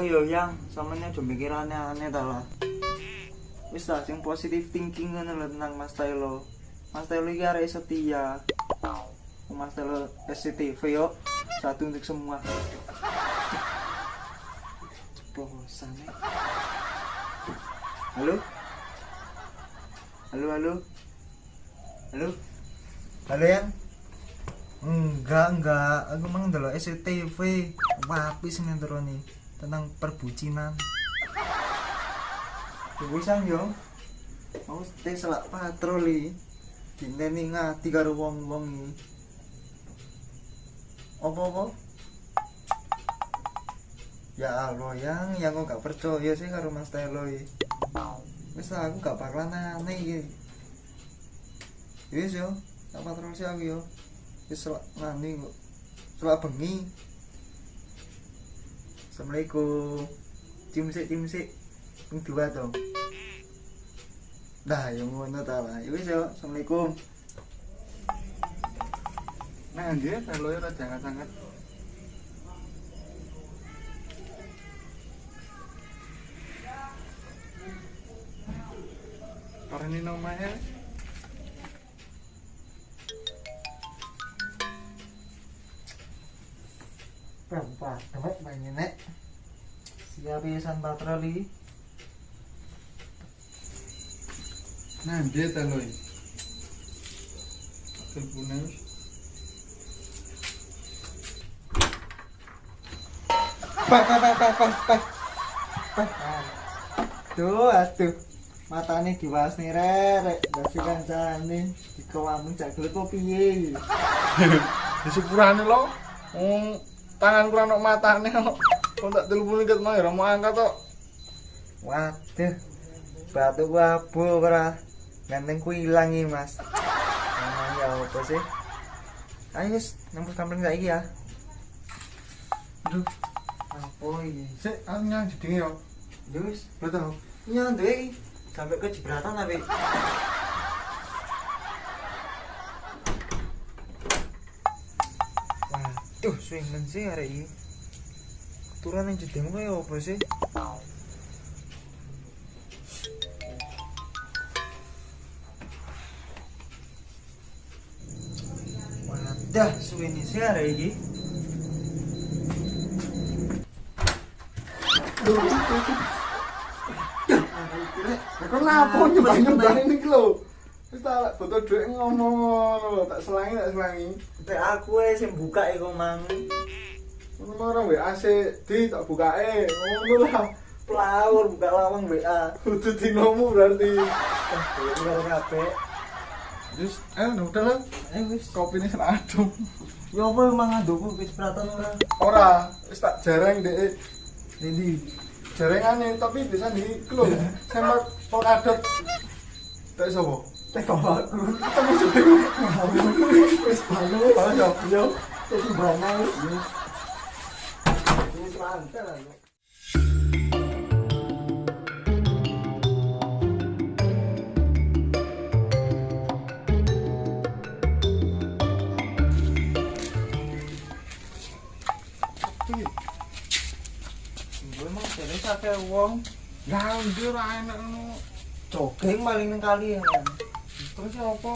Yo yang sampeyan aja mikir aneh-aneh ta lah. Wis lah sing positive thinking ngono lho tentang Mas Telo. Mas Telo iki arek setia. Mas Telo SCTV yo. Satu untuk semua. Bosan. Halo? Halo. Halo yang? Enggak. Aku mang ndelok SCTV. Wapis ngenteroni tentang perbucinan. Wisan yo. Aku tes selak patroli. Dineni ngati karo wong-wong iki. Apa? Ya Allah yang aku gak percaya sih karo Mas Telo iki. Wis aku gak bakalan aneh iki. Wis yo, tak patroli sih aku yo. Wis selak ngani kok. Selak bengi. Assalamualaikum. Cium sik. Ping 2 to. Dah, yang ngono ta lah. Wis yo, assalamualaikum. Nah, dia kalau ya jangan-jangan. Para ini namanya. Perempat, dapat main nek. Siap pisan patroli. Nah, dia taloi. Teleponnya. Pak. Aduh. Matane diwasni rek. Dadi kancane dikewamu jak gelet opo piye. Di sepurane lo. Tangan kurang nok matane kok. Kok tak telepon ket mau ya mau angkat tok. Waduh. Batu abu ora. Ganteng ku ilang iki, Mas. Nah, ya apa sih? Ayo wis, nembus kampling saiki ya. Aduh. Apa iki? Sik, aku nyang jedinge yo. Ya wis, betul. Nyandek iki sampai ke jebratan tapi. Waduh, swingen sih arek iki. Turun yang jedemu kaya apa sih? Wadah, swingen sih arek iki. Kenapa nyembah ini lho? Wis tak foto dhuwit ngomong ngono lho, tak selangi. Nek aku sing buka iku mang. Ngono marang WA di tak bukake. Ngono lah. Pelawur buka lawang WA. Kudu dinomu berarti. Karo kabeh. Wis, udah lah. Wis. Kopine sak adem. Ya apa emang ngandoku wis pratan ora? Ora, wis tak jarang dek. Ini jarangane tapi bisa di klub. Sempat polkadot. Tak sopo? Tek bapakku. Ketemu sedeng. Wis balo. Balo yo. Wis banal. Wis lancar lho. Memang jane sake wong Lah ndi ora enak ngono. jogging maling nang kali ya. Terus apa?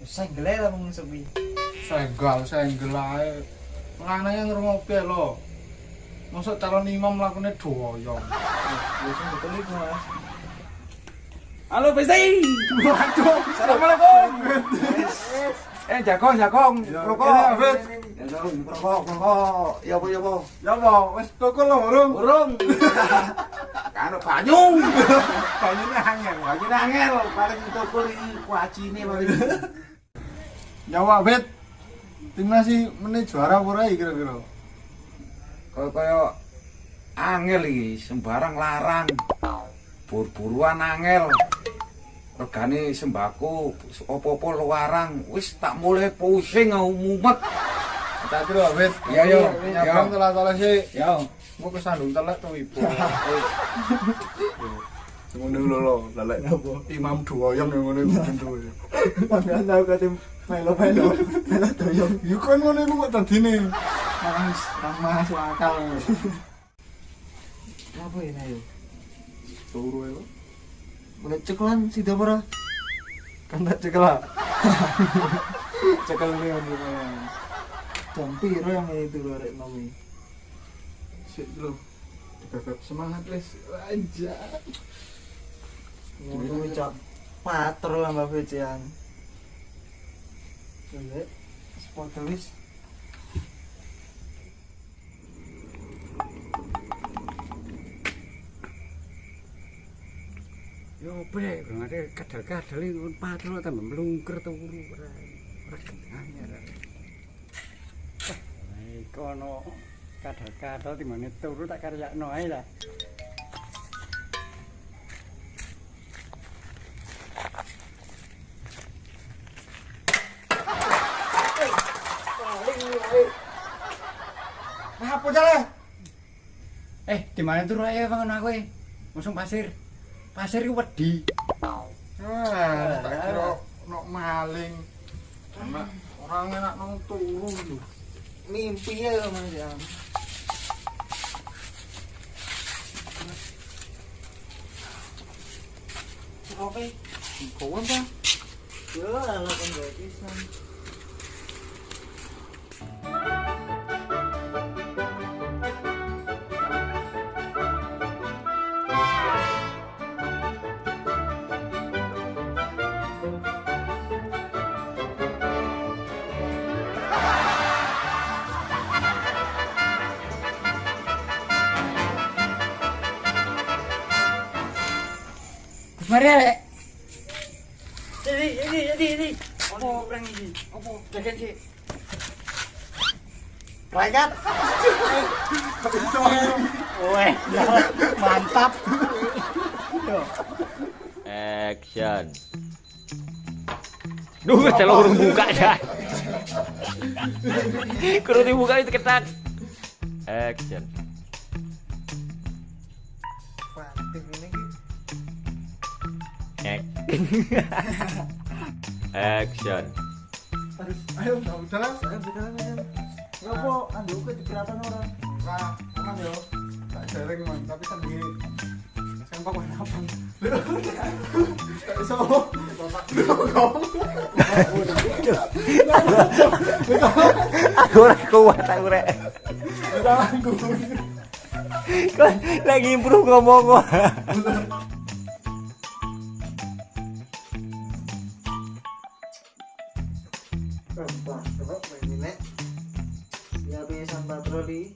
Senggele ta mung sepi. Senggel ae. Lanang ngrungopi lho. Mosok calon imam lakune doyong. Wis betul iku, Mas. Halo, Besti. Waduh, Assalamualaikum. jagong. Rokok. Rokok. Ya apa? Ya apa, wis toko lho urung. Kan banyu. Banyune angel. Paling toko iki kuacine paling. Ya wak, Bet. Timnas iki meneh juara ora iki kira-kira? Kaya angel iki sembarang larang. Bur-buruan angel. Regane sembako apa-apa luarang wis tak mulai pusing mumet. Tak kira, Bet. Iya, yo. Nyabang telat-telat sih. Yo, Mau kesandung telek to ibu. Ngono lho, lelek imam doyong yang ngono iku bentuk. Sampeyan tau kate melo doyong. Yo kan ngono iku kok dadine. Mas, masuk akal. Apa ini ayo? Turu ya. Boleh ceklan si Dabara. Kan tak cekel. Cekel nih lumayan. Jam piro yang itu lho rek nomi. Sik lho. Tetap semangat wis. Aja. Ngono ucap patro lah Mbak Becian. Oke. Spot wis. Yo bre, ngene kadal-kadal iki patro tambah mlungker turu ora. Ora genah ya. Kono kadal-kadal dimane turu tak karyakno ae lah. Nah, apa jale? Dimana turu ae bangun aku e. Langsung pasir. Pasir ku wedi. Tak kira nok maling. Sama orang enak nang turu lho. Mimpi ya Mas ya. Oke. Kawan ta? Yo ala kan pisan. Mari rek. Ini. Apa orang ini? Apa? Jagan sih. Ragat. Weh, mantap. Action. Duh, kalau urung buka ya. Kudu dibuka itu ketat. Action. Panting ini ki. Action. Ayo, udah lah. Saya betul kan. Ngopo anduk ke dikeratan orang. Nah, aman yo. Tak dereng man, tapi sambil sempak mana apa? Tak iso. Aku ora kuat aku rek. Kan lagi improve ngomong. Coba ini nek. Ya besan patroli.